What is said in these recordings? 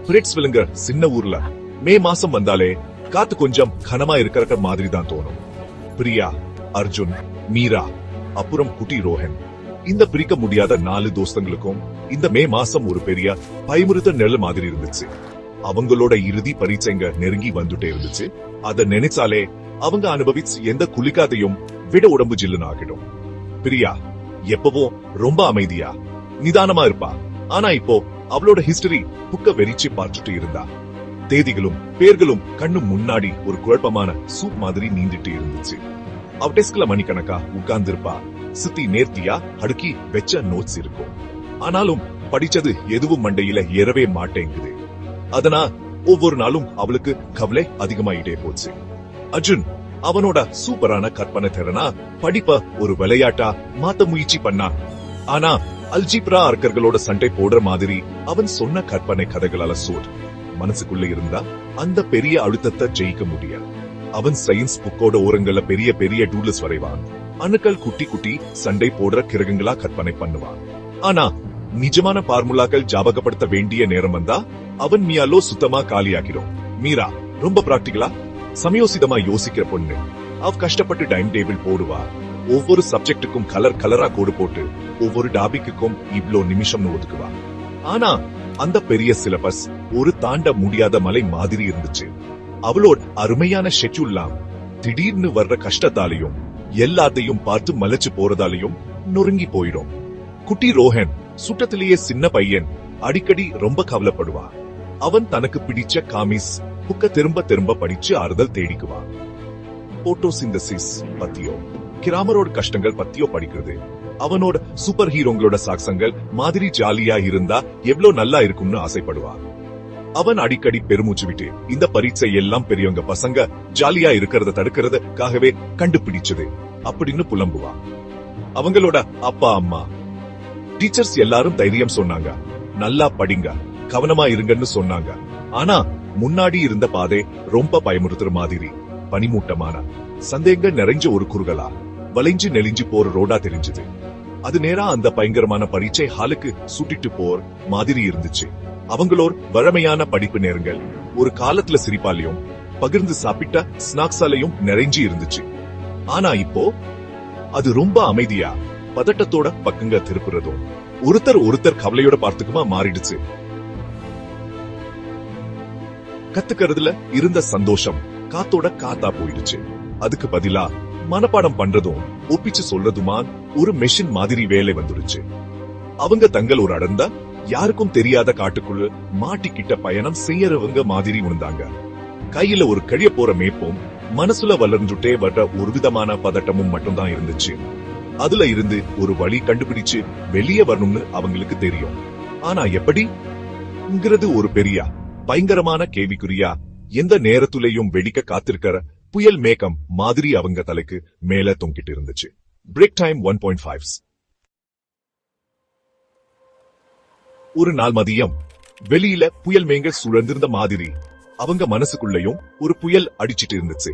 பிரிட்ஸ்வில்லுங்க சின்ன ஊர்ல மே மாசம் வந்தாலே காத்து கொஞ்சம் கனமா இருக்கிற மாதிரி தான் தோணும். பிரியா, அர்ஜுன், மீரா, அப்புறம் குட்டி ரோஹன், இந்த பிரிக்க முடியாத 4 தோஸ்தங்களுக்கும் இந்த மே மாசம் ஒரு பெரிய பயமுறுத்த நிழல் மாதிரி இருந்துச்சு. அவங்களோட இறுதி பரீட்சைங்க நெருங்கி வந்துட்டே இருந்துச்சு. அத நினைச்சாலே அவங்க அனுபவிச்சு எந்த குளிக்காதையும் விட உடம்பு ஜில்லுன்னு ஆகிடும். பிரியா எப்பவும் ரொம்ப அமைதியா நிதானமா இருப்பா. ஆனா இப்போ அவளோட ஹிஸ்டரி புக்க வெறிச்சு பார்த்துட்டு இருந்தா. தேதிகளும் பேர்களும் கண்ணு முன்னாடி ஒரு குழப்பமான சூப் மாதிரி நீந்திட்டு இருந்துச்சு. அவ டெஸ்க்ல மணிக்கணக்கா உட்கார்ந்து இருப்பா. சுத்தி நேர்த்தியா அடுக்கி வெச்ச நோட்ஸ் இருக்கும். ஆனாலும் படிச்சது எதுவும் மண்டையில ஏறவே மாட்டேங்குது. அதனா ஒவ்வொரு நாளும் அவளுக்கு கவலை அதிகமாயிட்டே போச்சு. அர்ஜுன் அவனோட சூப்பரான கற்பனை திறனா படிப்ப ஒரு விளையாட்டா மாத்த முயற்சி பண்ணான். ஆனா அல்ஜிப்ரா அர்க்கர்களோட சண்டை போடுற மாதிரி அவன் சொன்ன கற்பனை கதைகளால சோட் மனசுக்குள்ள இருந்தா அந்த பெரிய அழுத்தத்தை ஜெயிக்க முடியாது. அவன் சயின்ஸ் புக்கோட ஓரங்கள பெரிய பெரிய டூலஸ் வரைவான். அணுக்கள் குட்டி குட்டி சண்டை போடுற கிரகங்களா கற்பனை பண்ணுவான். ஆனா நிஜமான பார்முலாக்கள் ஜாபகப்படுத்த வேண்டிய நேரம் வந்தா அவன் மியாலோ சுத்தமா காலியாக்கிடும். மீரா ரொம்ப பிராக்டிகலா சமயோசிதமா யோசிக்கிற பொண்ணு. அவ கஷ்டப்பட்டு டைம் டேபிள் போடுவா. ஒவ்வொரு சப்ஜெக்டுக்கும் கலரா கோடு போட்டு ஒவ்வொரு டாபிக்குக்கும் இவ்ளோ நிமிஷம்னு ஒதுக்குவா. ஆனா அந்த பெரிய சிலபஸ் ஒரு தாண்ட முடியாத மலை மாதிரி இருந்துச்சு. அவளோட அருமையான ஷெட்யூல்லாம் திடீர்னு வர்ற கஷ்டத்தாலையும் எல்லாத்தையும் பார்த்து மலைச்சு போறதாலையும் நொறுங்கி போயிடும். குட்டி ரோஹன் சுட்டத்திலேயே சின்ன பையன் அடிக்கடி ரொம்ப கவலைப்படுவா. அவன் தனக்கு பிடிச்ச காமிஸ் புக்க திரும்ப திரும்ப படிச்சு ஆறுதல் தேடிக்குவான். போட்டோசிந்தசிஸ் பத்தியோ கிராமரோட கஷ்டங்கள் பத்தியோ படிக்கிறது அவனோட சூப்பர் ஹீரோங்களோட சாக்சங்கள் மாதிரி ஜாலியா இருந்தா எவ்வளவு நல்லா இருக்கும்னு ஆசைப்படுவான். அவன் அடிக்கடி பெருமூச்சு விட்டு இந்த பரீட்சை எல்லாம் பெரியவங்க பசங்க ஜாலியா இருக்கிறத தடுக்கிறதுக்காகவே கண்டுபிடிச்சது அப்படின்னு புலம்புவான். அவங்களோட அப்பா அம்மா டீச்சர்ஸ் எல்லாரும் தைரியம் சொன்னாங்க, நல்லா படிங்க, கவனமா இருங்கன்னு சொன்னாங்க. ஆனா முன்னாடி இருந்த பாதை ரொம்ப பயமுறுத்துற மாதிரி பனிமூட்டமான சந்தேகங்கள் நிறைஞ்ச ஒரு குறுகலா வளைஞ்சு நெளிஞ்சு போற ரோடா தெரிஞ்சது. அது நேரா அந்த பயங்கரமான பரீட்சை ஹாலுக்கு சுட்டிட்டு போற மாதிரி இருந்துச்சு. அவங்களோர் வழமையான படிப்பு நேரங்கள் ஒரு காலத்துல சிரிப்பாலையும் பகிர்ந்து சாப்பிட்ட ஸ்நாக்ஸாலையும் நிறைஞ்சு இருந்துச்சு. ஆனா இப்போ அது ரொம்ப அமைதியா பதட்டத்தோட பக்கங்க திருப்புறதும் ஒருத்தர் கவலையோட பார்த்துக்குமா மாறிடுச்சு. கத்துக்கிறதுல இருந்த சந்தோஷம் காத்தோட காத்தா போயிடுச்சு. அதுக்கு பதிலா மனப்பாடம் பண்றதும் ஒப்பிச்சு சொல்றதுமா ஒரு மெஷின் மாதிரி வேலை வந்துடுச்சு. அவங்க தங்கள் ஒரு அடர்ந்த யாருக்கும் தெரியாத காட்டுக்குள்ள மாட்டிக்கிட்ட பயணம் செய்யறவங்க மாதிரி உணர்ந்தாங்க. கையில ஒரு கழிய போற மேப்பும் மனசுல வளர்ந்துட்டே வர்ற ஒரு விதமான பதட்டமும் மட்டும்தான் இருந்துச்சு. அதுல இருந்து ஒரு வழி கண்டுபிடிச்சு வெளியே வரணும்னு அவங்களுக்கு தெரியும். ஆனா எப்படிங்கிறது ஒரு பெரிய பயங்கரமான கேள்விக்குறியா எந்த நேரத்துலயும் வெடிக்க காத்திருக்கிற புயல் மேகம் மாதிரி அவங்க தலைக்கு மேல தொங்கிட்டு இருந்துச்சு. Break time 1.5. ஒரு நாள் மதியம் வெளியில புயல் மேங்க சுழந்திருந்த மாதிரி அவங்க மனசுக்குள்ளயும் ஒரு புயல் அடிச்சிட்டு இருந்துச்சு.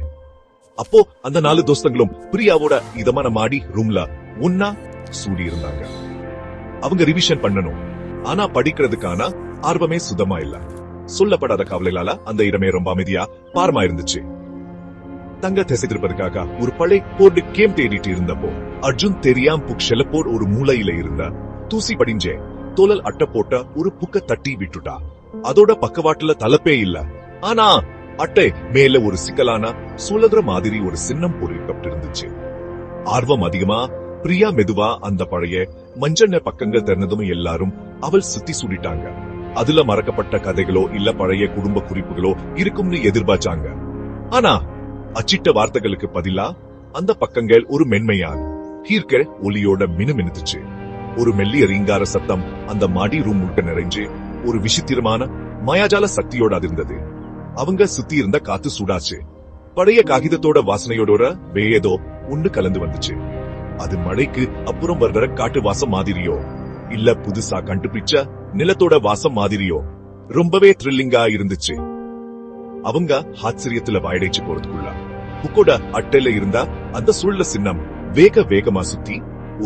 அப்போ அந்த 4 தோஸ்தங்களும் பிரியாவோட இதமான மாடி ரூம்ல ஒன்னா சூடி இருந்தாங்க. அவங்க ரிவிஷன் பண்ணணும், ஆனா படிக்கிறதுக்கான ஆர்வமே சுத்தமா இல்ல. சொல்லப்படாத கவலைகளால அந்த இடமே ரொம்ப அமைதியா பாரமா இருந்துச்சு. தங்க திசை திருப்பதுக்காக ஒரு பழைய போர்டு கேம் தேடிட்டு இருந்தப்போ அர்ஜுன் தெரியாம புக் ஷெலப்போர் ஒரு மூலையில இருந்த தூசி படிஞ்சே தோலல் அட்டை போட்ட ஒரு புக்க தட்டி விட்டுட்டா. அதோட பக்கவாட்டுல தலப்பே இல்ல. ஆனா அட்டை மேல ஒரு சிக்கலான சுழதுற மாதிரி ஒரு சின்னம் பொறிக்கப்பட்டு இருந்துச்சு. ஆர்வம் அதிகமா பிரியா மெதுவா அந்த பழைய மஞ்சள் பக்கங்கள் திறந்ததும் எல்லாரும் அவள் சுத்தி சுடிட்டாங்க. அதுல மறக்கப்பட்ட கதைகளோ இல்ல பழைய குடும்ப குறிப்புகளோ இருக்கும்னு எதிர்பார்த்தாங்க. ஆனா அச்சிட்ட வார்த்தைகளுக்கு பதிலா அந்த பக்கங்கள் ஒரு மென்மையான ஹீர்க்க ஒலியோட மினுமினுத்துச்சு. ஒரு மெல்லிய ரீங்கார சத்தம் அந்த மாடி ரூம் முழுக்க நிறைஞ்சு ஒரு விசித்திரமான மாயாஜால சக்தியோட அது இருந்தது. அவங்க சுத்தி இருந்த காத்து சூடாச்சு. பழைய காகிதத்தோட வாசனையோட வேயதோ ஒண்ணு கலந்து வந்துச்சு. அது மழைக்கு அப்புறம் வர்ற காட்டு வாசம் மாதிரியோ இல்ல புதுசா கண்டுபிடிச்ச நிலத்தோட வாசம் மாதிரியோ ரொம்பவே த்ரில்லிங்கா இருந்துச்சு. அவங்க ஆச்சரியத்துல வாயடைச்சு போறதுக்குள்ள புக்கோட அட்டையில இருந்தா அந்த சுள்ள சின்னம் வேகமா சுத்தி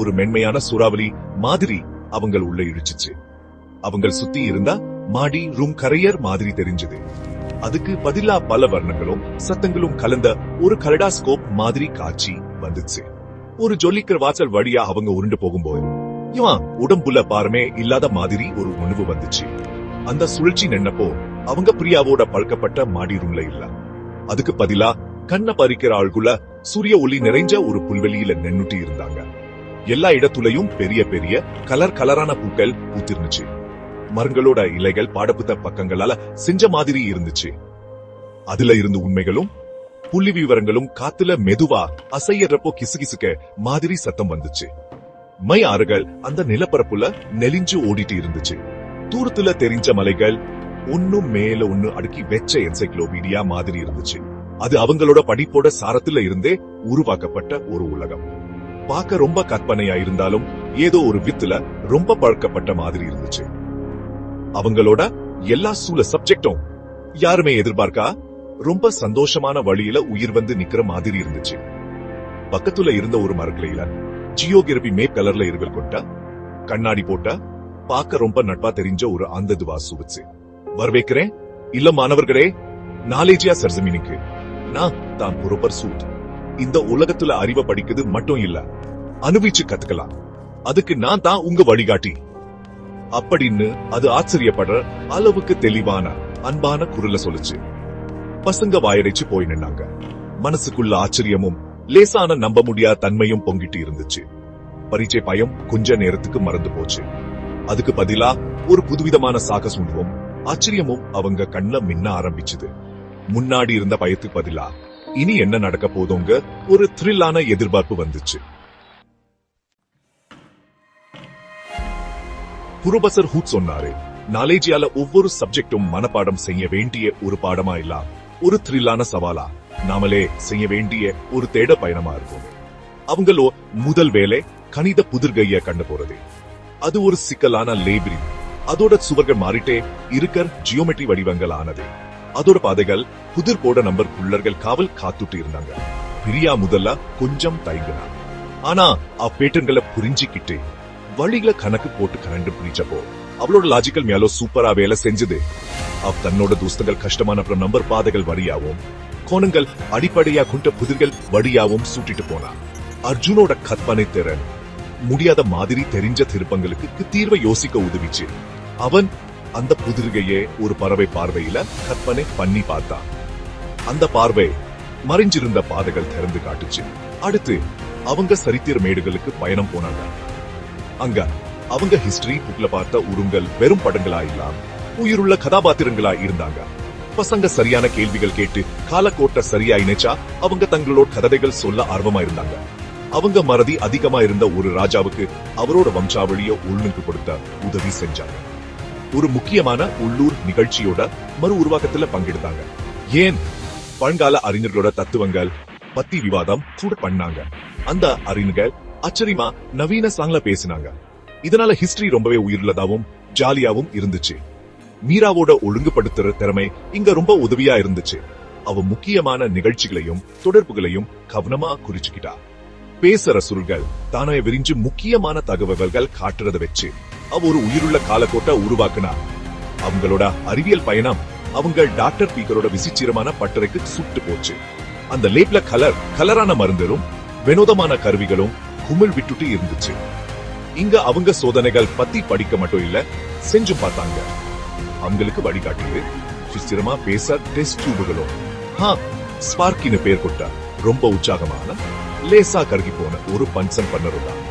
ஒரு மென்மையான சூறாவளி மாதிரி அவங்க உள்ள இழுச்சிச்சு. அவங்க சுத்தி இருந்தா மாடி ரூம் கரையர் மாதிரி தெரிஞ்சது. அதுக்கு பதிலா பல வர்ணங்களும் சத்தங்களும் கலந்த ஒரு கலடாஸ்கோப் மாதிரி காட்சி வந்துச்சு. ஒரு ஜொலிக்கிற வாசல் வழியா அவங்க உருண்டு போகும்போது இவன் உடம்புல பாரமே இல்லாத மாதிரி ஒரு உணவு வந்துச்சு. அந்த சுழற்சி நின்னப்போ அவங்க பிரியாவோட பழக்கப்பட்ட மாடி ரூம்ல இல்ல. அதுக்கு பதிலா கண்ண பறிக்கிற ஆள்குள்ள சூரிய ஒளி நிறைஞ்ச ஒரு புல்வெளியில நின்னுட்டு இருந்தாங்க. எல்லா இடத்துலயும் பெரிய பெரிய கலரான பூக்கள் பூத்திருந்துச்சு. மரங்களோட இலைகள் பாடப்புத்த பக்கங்களால செஞ்ச மாதிரி இருந்துச்சு. அதுல இருந்து உண்மைகளும் புள்ளி விவரங்களும் காத்துல மெதுவா அசையறப்போ கிசுகிசுக்க மாதிரி சத்தம் வந்துச்சு. மை ஆறுகள் அந்த நிலப்பரப்புல நெலிஞ்சு ஓடிட்டு இருந்துச்சு. தூரத்துல தெரிஞ்ச மலைகள் ஒன்னும் மேல ஒன்னு அடுக்கி வெச்ச என்சைக்ளோபீடியா மாதிரி இருந்துச்சு. அது அவங்களோட படிப்போட சாரத்துல இருந்தே உருவாக்கப்பட்ட ஒரு உலகம். பார்க்க ரொம்ப கற்பனையா இருந்தாலும் ஏதோ ஒரு வித்துல ரொம்ப பழக்கப்பட்ட மாதிரி இருந்துச்சு. அவங்களோட எல்லா சப்ஜெக்டும் யாருமே எதிர்பார்க்கா ரொம்ப சந்தோஷமான வழியில உயிர் வந்து நிக்கிற மாதிரி இருந்துச்சு. பக்கத்துல இருந்த ஒரு மரக்கிளையில ஜியோகிராபி மேப் கலர்ல இருக்கல் கொண்ட கண்ணாடி போட்ட பார்க்க ரொம்ப நட்பா தெரிஞ்ச ஒரு அந்ததுவா சுவிச்சு வரவேற்கிறேன். இல்ல மாணவர்களே, நாலேஜியா சர்ஜமினுக்கு நான் தான் புரோப்பர் சூட். இந்த உலகத்துல அறிவை படிக்குது மட்டும் இல்ல, அனுபவிச்சு கத்துக்கலாம். அதுக்கு நான் தான் உங்க வழிகாட்டி அப்படின்னு அது ஆச்சரியப்படுற அளவுக்கு தெளிவான அன்பான குரல்ல சொல்லுச்சு. பசங்க வாயடைச்சு போய் நின்னாங்க. மனசுக்குள்ள ஆச்சரியமும் லேசான நம்ப முடியாத தன்மையும் பொங்கிட்டு இருந்துச்சு. பரீட்சை பயம் கொஞ்ச நேரத்துக்கு மறந்து போச்சு. அதுக்கு பதிலா ஒரு புதுவிதமான சாகசமும் ஆச்சரியமும் அவங்க கண்ண மின்ன ஆரம்பிச்சுது. முன்னாடி இருந்த பயத்துக்கு பதிலா இனி என்ன நடக்க போதோங்க ஒரு த்ரில்லான எதிர்பார்ப்பு வந்துச்சு. புரொஃபசர் ஹூட் சொன்னாரு, நாலேஜியால ஒவ்வொரு சப்ஜெக்டும் மனப்பாடம் செய்ய வேண்டிய ஒரு பாடமா இல்ல, ஒரு த்ரில்லான சவாலா நாமளே செய்ய வேண்டிய ஒரு தேட பயணமா இருக்கும். அவங்களோ முதல் வேலை கணித புதிர்கைய கண்டு போறது. அது ஒரு சிக்கலான லேபிரின். அதோட சுவர்கள் மாறிட்டே இருக்க ஜியோமெட்ரி வடிவங்கள் ஆனது. அதோட பாதைகள் புதிர் போட நம்பர் குள்ளர்கள் காவல் காத்துட்டு இருந்தாங்க. பிரியா முதல்ல கொஞ்சம் தயங்கினா. ஆனா பேட்டர்ன்களை புரிஞ்சிக்கிட்டு வழிகளை கணக்கு போட்டு கரண்டு பிடிச்சப்போ அவளோட லாஜிக்கல் மேலோ சூப்பரா வேலை செஞ்சது. தன்னோட தூஸ்தங்கள் கஷ்டமான நம்பர் பாதைகள் வழியாவும் கோணங்கள் அடிப்படையா கொண்ட புதிர்கள் வழியாவும் சூட்டிட்டு போனா. அர்ஜுனோட கற்பனை திறன் முடியாத மாதிரி தெரிஞ்ச திருப்பங்களுக்கு தீர்வை யோசிக்க உதவிச்சு. அவன் அந்த புதிர்கையே ஒரு பறவை பார்வையில கற்பனை பண்ணி பார்த்தான். அந்த பார்வை மறைஞ்சிருந்த பாதைகள் திறந்து காட்டுச்சு. அடுத்து அவங்க சரித்திர மேடுகளுக்கு பயணம் போனாங்க. அங்க அவங்க ஹிஸ்டரி புக்ல பார்த்த உருங்கள் வெறும் படங்களா இல்லாம் உயிருள்ள கதாபாத்திரங்களா இருந்தாங்க. பசங்க சரியான கேள்விகள் கேட்டு காலக்கோட்ட சரியா இணைச்சா அவங்க தங்களோட கதைகள் சொல்ல ஆர்வமா இருந்தாங்க. அவங்க மறதி அதிகமா இருந்த ஒரு ராஜாவுக்கு அவரோட வம்சாவளிய உள்நுக்கு கொடுத்த உதவி செஞ்சாங்க. ஒரு முக்கியமான உள்ளூர் நிகழ்ச்சியோட மறு உருவாக்கத்துல பங்கெடுத்தாங்க. ஏன் பழங்கால அறிஞர்களோட தத்துவங்கள் பத்தி விவாதம் கூட பண்ணாங்க. அந்த அறிஞர்கள் ஆச்சரியமா நவீன சாங்ல பேசினாங்க. இதனால ஹிஸ்டரி ரொம்பவே உயிர்லதாவும் ஜாலியாவும் இருந்துச்சு. மீராவோட ஒழுங்குபடுத்துற திறமை இங்க ரொம்ப உதவியா இருந்துச்சு. அவ முக்கியமான நிகழ்ச்சிகளையும் தொடர்புகளையும் கவனமா குறிச்சுக்கிட்டா. பேசுற சுருள்கள் தானே விரிஞ்சு முக்கியமான தகவல்கள் காட்டுறத வச்சு அவ ஒரு உயிருள்ள காலக்கோட்டை உருவாக்குனா. அவங்களோட அறிவியல் பயணம் அவங்க டாக்டர் பீக்கரோட விசித்திரமான பட்டறைக்கு சுட்டு போச்சு. அந்த லேப்ல கலரான மருந்துகளும் வினோதமான கருவிகளும் குமிழ் விட்டுட்டு இருந்துச்சு. இங்க அவங்க சோதனைகள் பத்தி படிக்க மட்டும் இல்ல செஞ்சு பார்த்தாங்க. அவங்களுக்கு வழிகாட்டியது விசித்திரமா பேச டெஸ்ட் டியூபுகளும் ஸ்பார்க்கின்னு பேர் கொண்ட ரொம்ப உற்சாகமான லேசா கருகி போன ஒரு பன்சன் பண்ணரும் தான்.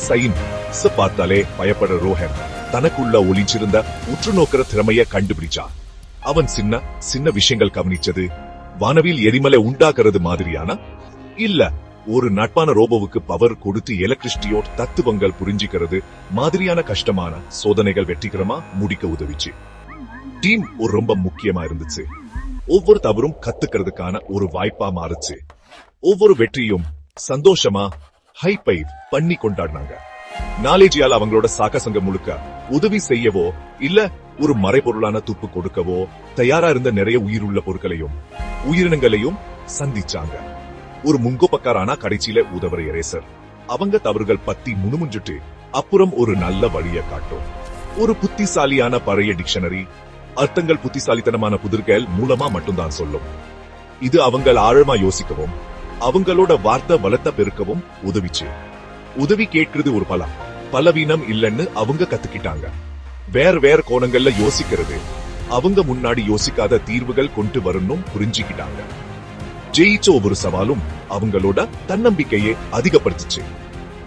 சயின்ஸ் பார்த்தாலே பயப்படுற ரோஹன் தனக்குள்ள ஒளிஞ்சிருந்த உற்று நோக்கிற திறமைய கண்டுபிடிச்சா. அவன் சின்ன சின்ன விஷயங்கள் கவனிச்சது வானவில் எரிமலை உண்டாக்குறது மாதிரியான இல்ல, ஒரு நட்பான ரோபோவுக்கு பவர் கொடுத்து எலக்ட்ரிசிட்டியோட தத்துவங்கள் புரிஞ்சிக்கிறது மாதிரியான கஷ்டமான சோதனைகள் வெற்றிகரமா முடிக்க உதவிச்சு. டீம் ஒரு ரொம்ப முக்கியமா இருந்துச்சு. ஒவ்வொரு தவறும் கத்துக்கிறதுக்கான ஒரு வாய்ப்பா மாறுச்சு. ஒவ்வொரு வெற்றியும் சந்தோஷமா ஹைப்பை பண்ணி கொண்டாடினாங்க. நாலேஜியால் அவங்களோட சாகசங்க முழுக்க உதவி செய்யவோ இல்ல ஒரு மறைபொருளான துப்பு கொடுக்கவோ தயாரா இருந்த நிறைய உயிருள்ள பொருட்களையும் உயிரினங்களையும் சந்திச்சாங்க. ஒரு முங்கோப்பக்காரானா கடைசியில உதவுற எரேசர் அவங்க தவறுகள் பத்தி முணுமுஞ்சுட்டு அப்புறம் ஒரு நல்ல வழிய காட்டும். ஒரு புத்திசாலியான பழைய டிக்ஷனரி அர்த்தங்கள் புத்திசாலித்தனமான புதிர்கள் மூலமா மட்டும்தான் சொல்லும். இது அவங்கள் ஆழமா யோசிக்கவும் அவங்களோட வார்த்தை வளர்த்த பெருக்கவும் உதவிச்சு. உதவி கேட்கிறது ஒரு பலவீனம் இல்லைன்னு அவங்க கத்துக்கிட்டாங்க. வேற கோணங்கள்ல யோசிக்கிறது அவங்க முன்னாடி யோசிக்காத தீர்வுகள் கொண்டு வரணும் புரிஞ்சுக்கிட்டாங்க. ஜெயிச்ச ஒவ்வொரு சவாலும் அவங்களோட தன்னம்பிக்கையை அதிகப்படுத்துச்சு.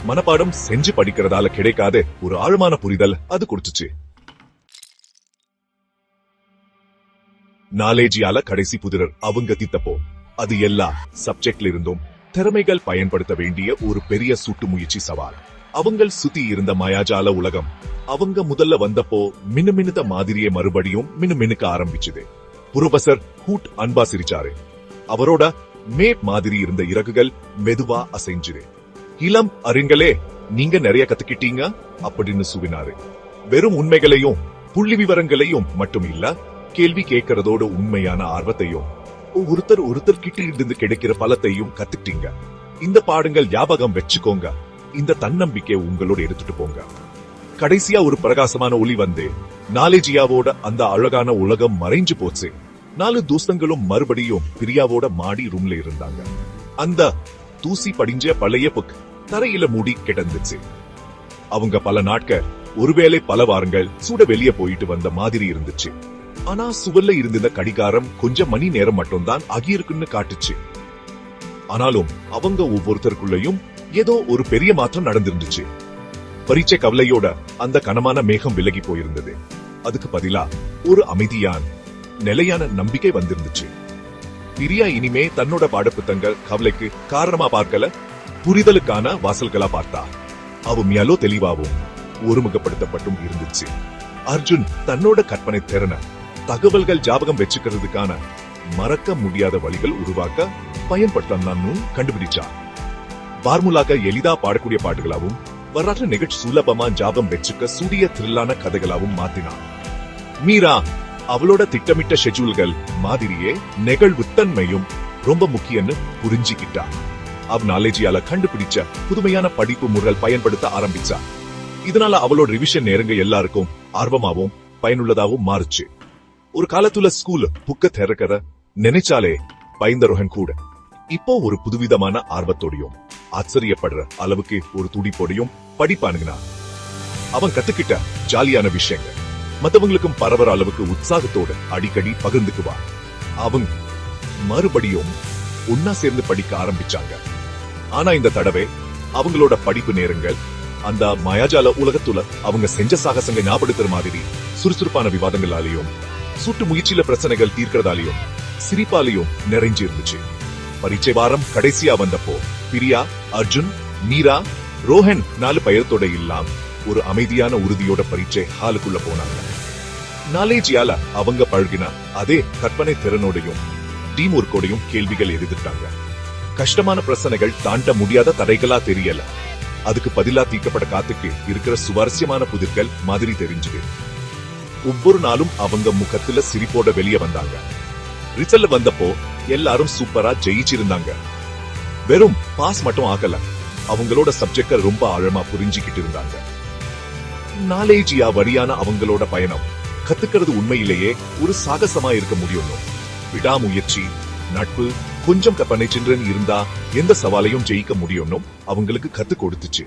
மனப்பாடம் செஞ்சு படிக்கிறதால கிடைக்காத ஒரு ஆழமான புரிதல் அது கொடுத்துச்சு. நாலேஜியால கடைசி புதிரர் அவங்க தித்தப்போ அது எல்லா சப்ஜெக்ட்ல இருந்தும் திறமைகள் பயன்படுத்த வேண்டிய ஒரு பெரிய சுட்டு முயற்சி சவால். அவங்கள் சுத்தி இருந்த மாயாஜால உலகம் அவங்க முதல்ல வந்தப்போ மினுமினுத்த மாதிரியே மறுபடியும் மினுமினுக்க ஆரம்பிச்சுது. புரொஃபசர் ஹூட் அன்பா சிரிச்சாரு. அவரோட மேப் மாதிரி இருந்த இறகுகள் மெதுவா அசைஞ்சுது. இளம் அறிஞர்களே, நீங்க நிறைய கத்துக்கிட்டீங்க அப்படின்னு சுவினாரு. வெறும் உண்மைகளையும் புள்ளி விவரங்களையும் மட்டும் இல்ல, கேள்வி கேட்கறதோட உண்மையான ஆர்வத்தையும் ஒருத்தர் கிட்ட இருந்து கிடைக்கிற பலத்தையும் கத்துக்கிட்டீங்க. இந்த பாடங்கள் ஞாபகம் வச்சுக்கோங்க. இந்த தன்னம்பிக்கை உங்களோட எடுத்துட்டு போங்க. கடைசியா ஒரு பிரகாசமான ஒளி வந்து நாலேஜியாவோட அந்த அழகான உலகம் மறைஞ்சு போச்சு. 4 தூசங்களும் மறுபடியும் பிரியாவோட மாடி ரூம்ல இருந்தாங்க. அந்த தூசி படிஞ்ச பழைய புக் தரையில மூடி கிடந்துச்சு. அவங்க பல நாட்கள், ஒருவேளை பல வாரங்கள் சூட வெளியே போயிட்டு வந்த மாதிரி இருந்துச்சு. ஆனா சுவல்ல இருந்த கடிகாரம் கொஞ்சம் மணி நேரம் மட்டும்தான் ஆகியிருக்குன்னு காட்டுச்சு. ஆனாலும் அவங்க ஒவ்வொருத்தருக்குள்ளயும் ஏதோ ஒரு பெரிய மாற்றம் நடந்திருந்துச்சு. பரீட்சை கவலையோட அந்த கனமான மேகம் விலகி போயிருந்தது. அதுக்கு பதிலா ஒரு அமைதியான நிலையான நம்பிக்கை வந்திருந்துச்சு. பிரியா இனிமே தன்னோட பாடப்புத்தங்கள் கவலைக்கு காரணமா பார்க்கல, புரிதலுக்கான வாசல்களா பார்த்தா. அவ மியாலோ தெளிவாவும் ஒருமுகப்படுத்தப்பட்டும் இருந்துச்சு. அர்ஜுன் தன்னோட கற்பனை திறன தகவல்கள் ஞாபகம் வச்சுக்கிறதுக்கான மறக்க முடியாத வழிகள் உருவாக்க பயன்படுத்தணும்னு கண்டுபிடிச்சா. பார்முலாக்க எளிதா பாடக்கூடிய பாட்டுகளாவும் வரலாற்று நிகழ்ச்சி சுலபமா ஞாபகம் வச்சுக்க சூடிய த்ரில்லான கதைகளாவும் மாத்தினான். மீரா அவளோட திட்டமிட்ட ஷெட்யூல்கள் மாதிரியே நெகழ்வுத்தன்மையும் ரொம்ப முக்கியம்னு புரிஞ்சுக்கிட்டா. அவ நாலேஜியால கண்டுபிடிச்ச புதுமையான படிப்பு முறைகள் பயன்படுத்த ஆரம்பிச்சா. இதனால அவளோட ரிவிஷன் நேரங்க எல்லாருக்கும் ஆர்வமாவும் பயனுள்ளதாவும் மாறுச்சு. ஒரு காலத்துல ஸ்கூல் புக்க திறக்கிற நினைச்சாலே பயந்த ரோஹன் கூட இப்போ ஒரு புதுவிதமான ஆர்வத்தோடையும் ஆச்சரியப்படுற அளவுக்கு ஒரு துடிப்போடையும் படிப்பானுங்கனா. அவன் கத்துக்கிட்ட ஜாலியான விஷயங்கள் மத்தவங்களுக்கும் பரவற அளவுக்கு உற்சாகத்தோட அடிக்கடி பகிர்ந்துக்குவான். அவங்க மறுபடியும் ஒன்னா சேர்ந்து படிக்க ஆரம்பிச்சாங்க. ஆனா இந்த தடவை அவங்களோட படிப்பு நேரங்கள் அந்த மாயாஜால உலகத்துல அவங்க செஞ்ச சாகசங்க ஞாபகப்படுத்துற மாதிரி சுறுசுறுப்பான விவாதங்களாலேயும் சுட்டு முயற்சியில பிரச்சனைகள் தீர்க்கிறதாலையும் சிரிப்பாலையும் நிறைஞ்சு இருந்துச்சு. பரீட்சை வாரம் கடைசியா வந்தப்போ பிரியா, அர்ஜுன், மீரா, ரோஹன் 4 பயத்தோட இல்லாம் ஒரு அமைதியான உறுதியோட பரீட்சை ஹாலுக்குள்ள போனாங்க. நாலேஜியால அவங்க பழகின அதே கற்பனை திறனோடையும் டீம் ஒர்க்கோடையும் கேள்விகள் எதிர்த்தாங்க. கஷ்டமான பிரச்சனைகள் தாண்ட முடியாத தடைகளா தெரியல, அதுக்கு பதிலா தீர்க்கப்பட காத்துக்கு இருக்கிற சுவாரஸ்யமான புதிர்கள் மாதிரி தெரிஞ்சுது. ஒவ்வொரு நாளும் அவங்க முகத்துல சிரிப்போட வெளியே வந்தாங்க. ரிசல்ட் வந்தப்போ எல்லாரும் சூப்பரா ஜெயிச்சிருந்தாங்க. வெறும் பாஸ் மட்டும் ஆகல, அவங்களோட சப்ஜெக்ட ரொம்ப ஆழமா புரிஞ்சுக்கிட்டு இருந்தாங்க. நாலேஜியா வழியான அவங்களோட பயணம் கத்துக்கிறது உண்மையிலேயே ஒரு சாகசமா இருக்க முடியும். விடாமுயற்சி, நட்பு, கொஞ்சம் கற்பனை சின்றன் இருந்தா எந்த சவாலையும் ஜெயிக்க முடியும்னு அவங்களுக்கு கத்து கொடுத்துச்சு.